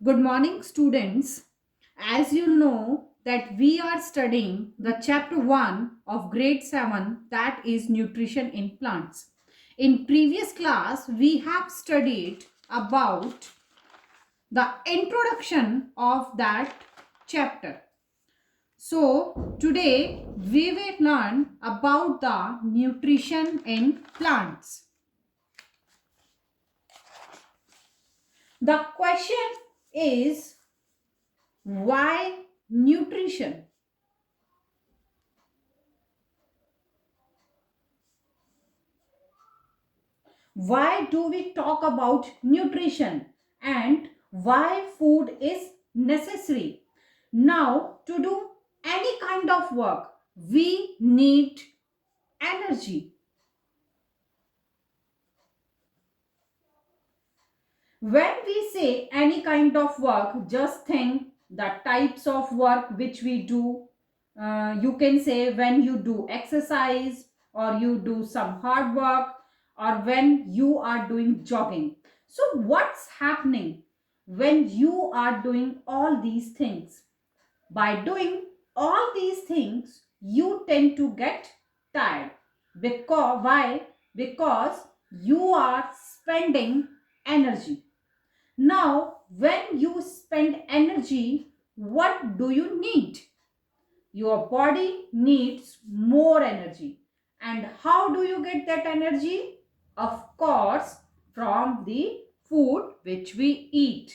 Good morning, students. As you know that we are studying the chapter 1 of grade 7, that is nutrition in plants. In previous class, we have studied about the introduction of that chapter. So today we will learn about the nutrition in plants. The question is, why nutrition? Why do we talk about nutrition and why food is necessary? Now, to do any kind of work, we need energy. When we say any kind of work, just think the types of work which we do. You can say when you do exercise, or you do some hard work, or when you are doing jogging. So, what's happening when you are doing all these things? By doing all these things, you tend to get tired. Because why? Because you are spending energy. Now, when you spend energy, what do you need? Your body needs more energy. And how do you get that energy? Of course, from the food which we eat.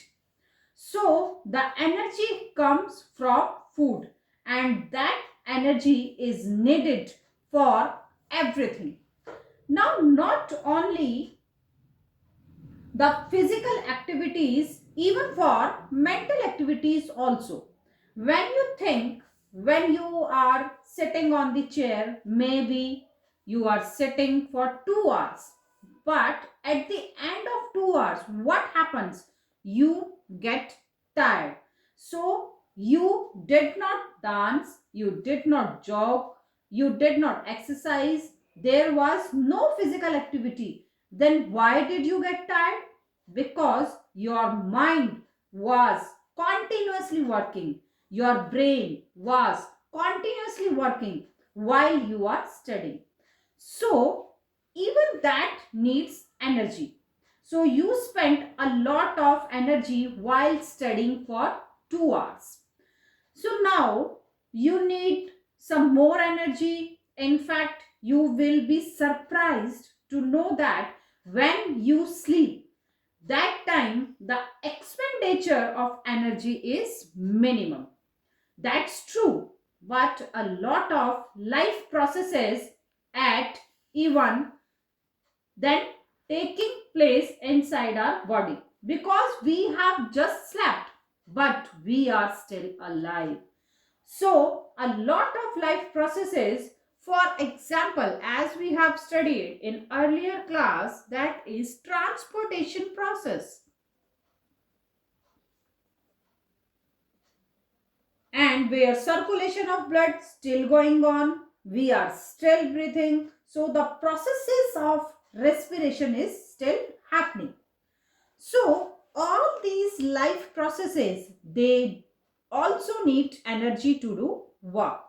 So, the energy comes from food, and that energy is needed for everything. Now, not only the physical activities, even for mental activities also. When you think, when you are sitting on the chair, maybe you are sitting for 2 hours, but at the end of 2 hours, what happens? You get tired. So you did not dance, you did not jog, you did not exercise, there was no physical activity. Then why did you get tired? Because your mind was continuously working, your brain was continuously working while you are studying. So even that needs energy. So you spend a lot of energy while studying for 2 hours. So now you need some more energy. In fact, you will be surprised to know that when you sleep, that time the expenditure of energy is minimum. That's true, but a lot of life processes at even then taking place inside our body, because we have just slept but we are still alive. So a lot of life processes, for example, as we have studied in earlier class, that is transportation process, and where circulation of blood still going on, we are still breathing, so the processes of respiration is still happening. So all these life processes, they also need energy to do work.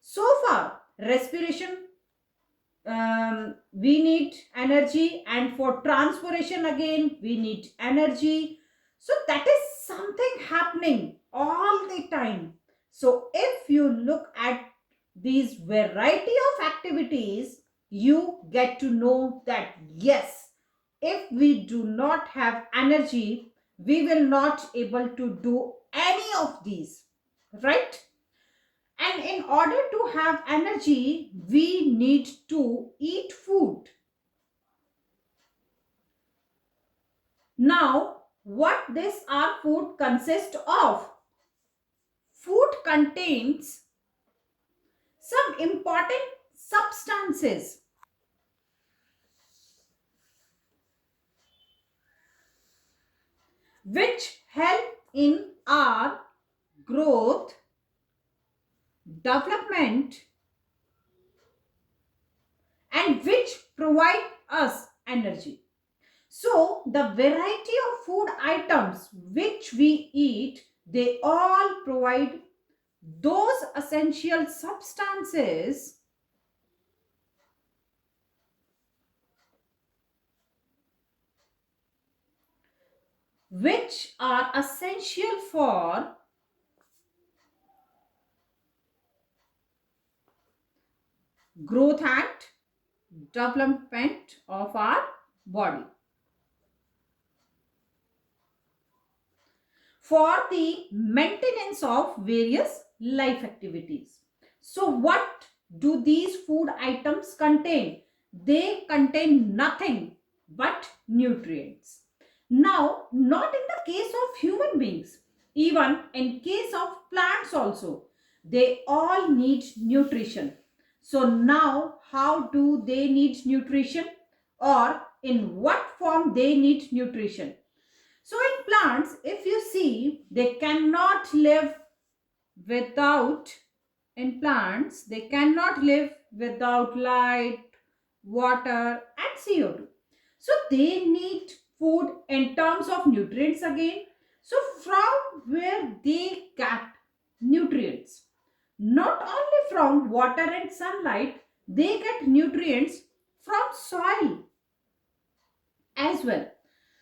So far respiration, we need energy, and for transpiration again we need energy. So that is something happening all the time. So if you look at these variety of activities, you get to know that yes, if we do not have energy, we will not able to do any of these, right? And in order to have energy, we need to eat food. Now, what this our food consists of? Food contains some important substances which help in our growth, development, and which provide us energy. So the variety of food items which we eat, they all provide those essential substances which are essential for growth and development of our body, for the maintenance of various life activities. So what do these food items contain? They contain nothing but nutrients. Now, not in the case of human beings, even in case of plants also, they all need nutrition. So now, how do they need nutrition, or in what form they need nutrition? So in plants, if you see, they cannot live without, in plants, they cannot live without light, water and CO2. So they need food in terms of nutrients again. So from where they get nutrients, not only from water and sunlight, they get nutrients from soil as well.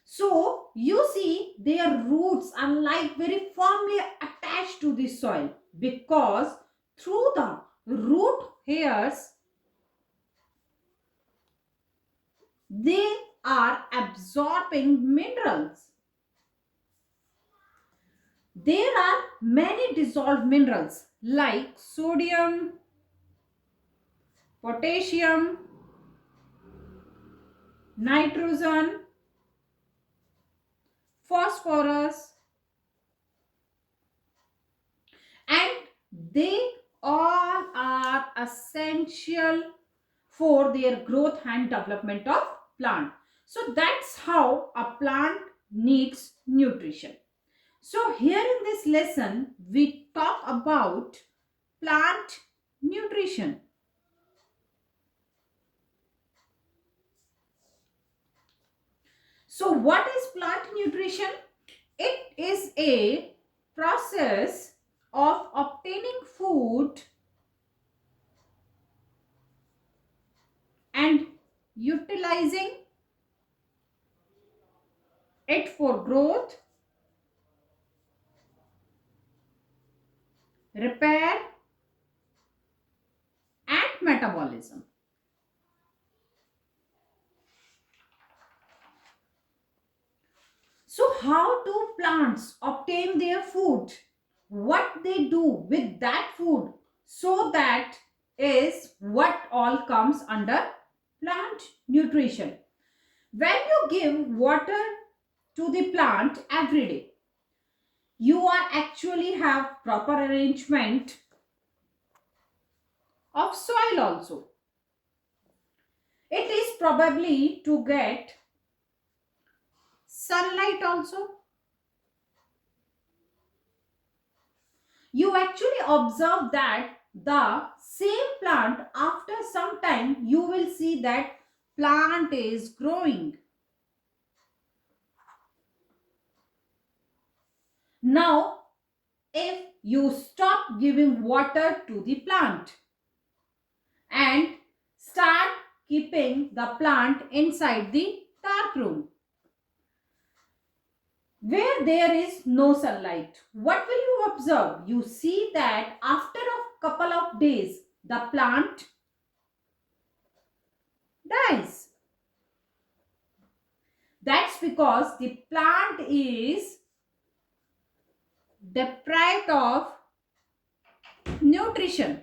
So you see their roots are like very firmly attached to the soil, because through the root hairs they are absorbing minerals. There are many dissolved minerals like sodium, potassium, nitrogen, phosphorus, and they all are essential for their growth and development of plant. So that's how a plant needs nutrition. So here in this lesson we talk about plant nutrition. So what is plant nutrition? It is a process of obtaining food and utilizing it for growth, repair and metabolism. So how do plants obtain their food? What they do with that food? So that is what all comes under plant nutrition. When you give water to the plant every day, you are actually have proper arrangement of soil also. It is probably to get sunlight also. You actually observe that the same plant, after some time you will see that plant is growing. Now if you stop giving water to the plant and start keeping the plant inside the dark room where there is no sunlight, what will you observe? You see that after a couple of days the plant dies. That's because the plant is deprived of nutrition.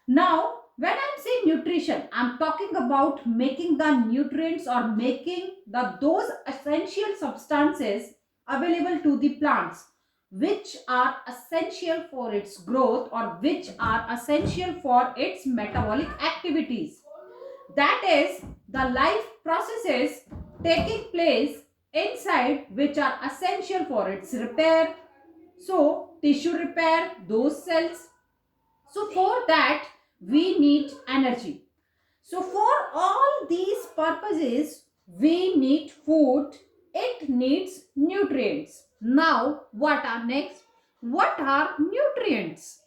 Now, when I'm saying nutrition, I'm talking about making the nutrients or making those essential substances available to the plants which are essential for its growth or which are essential for its metabolic activities. That is the life processes taking place inside which are essential for its repair. So, tissue repair, those cells. So, for that, we need energy. So for all these purposes we need food. It needs nutrients. Now what are next? What are nutrients?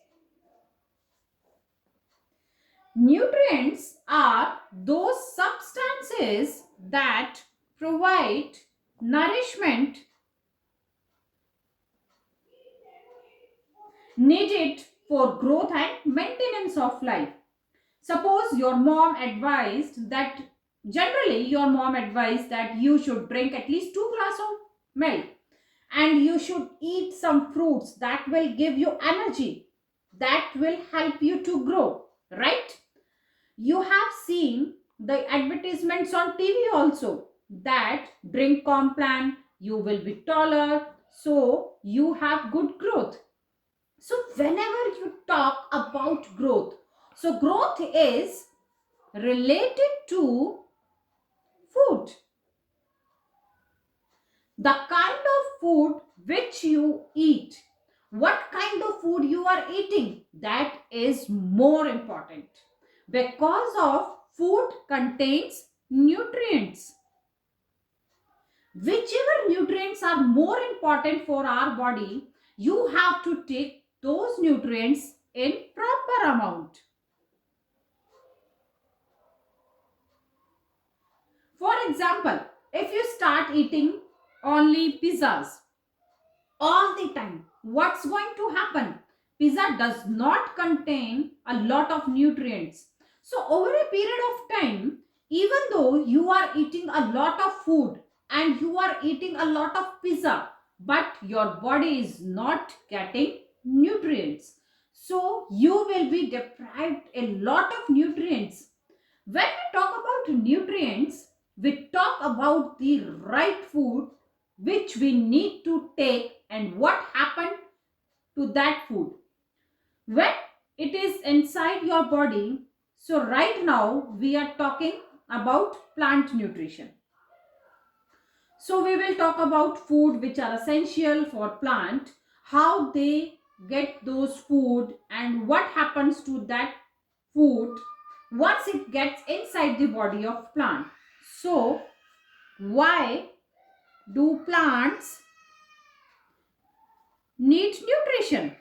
Nutrients are those substances that provide nourishment needed for growth and maintenance of life. Suppose your mom advised that, generally, your mom advised that you should drink at least 2 glasses of milk and you should eat some fruits that will give you energy, that will help you to grow, right? You have seen the advertisements on TV also that drink Complan, you will be taller, so you have good growth. So, whenever you talk about growth, so growth is related to food. The kind of food which you eat, what kind of food you are eating, that is more important because of food contains nutrients. Whichever nutrients are more important for our body, you have to take those nutrients in proper amount. For example, if you start eating only pizzas all the time, what's going to happen? Pizza does not contain a lot of nutrients. So, over a period of time, even though you are eating a lot of food and you are eating a lot of pizza, but your body is not getting nutrients. So, you will be deprived a lot of nutrients. When we talk about nutrients, we talk about the right food which we need to take and what happened to that food when it is inside your body. So right now we are talking about plant nutrition. So we will talk about food which are essential for plant, how they get those food and what happens to that food once it gets inside the body of plant. So why do plants need nutrition?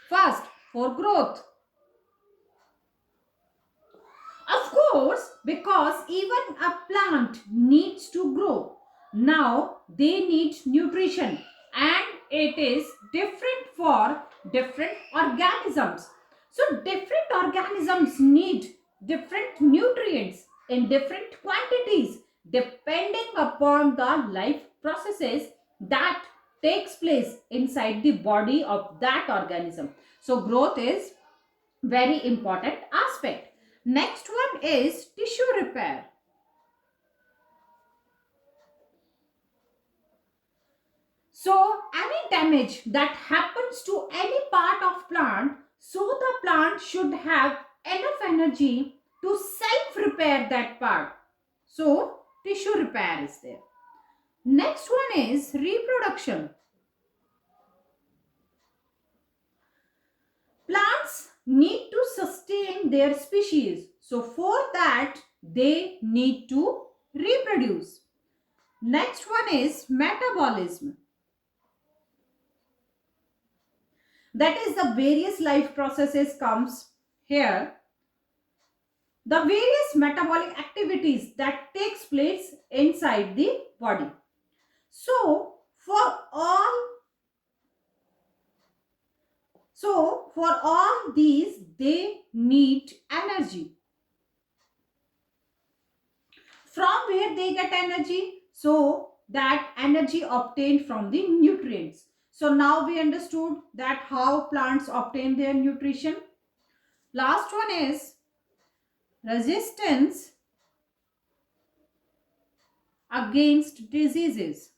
First, for growth. Of course, because even a plant needs to grow. Now they need nutrition and it is different for different organisms. So different organisms need different nutrients in different quantities depending upon the life processes that takes place inside the body of that organism. So growth is very important aspect. Next one is tissue repair. So any damage that happens to any part of plant, so the plant should have enough energy to self repair that part. So tissue repair is there. Next one is reproduction. Plants need to sustain their species. So for that they need to reproduce. Next one is metabolism. That is the various life processes comes here. The various metabolic activities that takes place inside the body. So for all these they need energy. From where they get energy? So that energy obtained from the nutrients. So now we understood that how plants obtain their nutrition. Last one is resistance against diseases.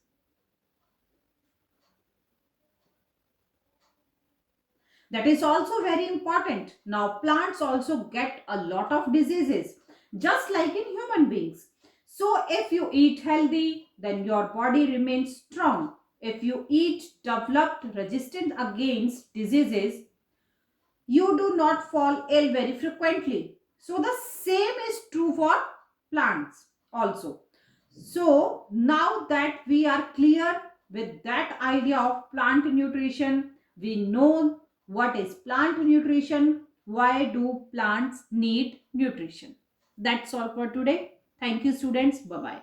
That is also very important. Now plants also get a lot of diseases just like in human beings. So if you eat healthy, then your body remains strong. if you eat developed resistant against diseases, you do not fall ill very frequently. So the same is true for plants also. So now that we are clear with that idea of plant nutrition, we know what is plant nutrition, why do plants need nutrition. That's all for today. Thank you students. Bye bye.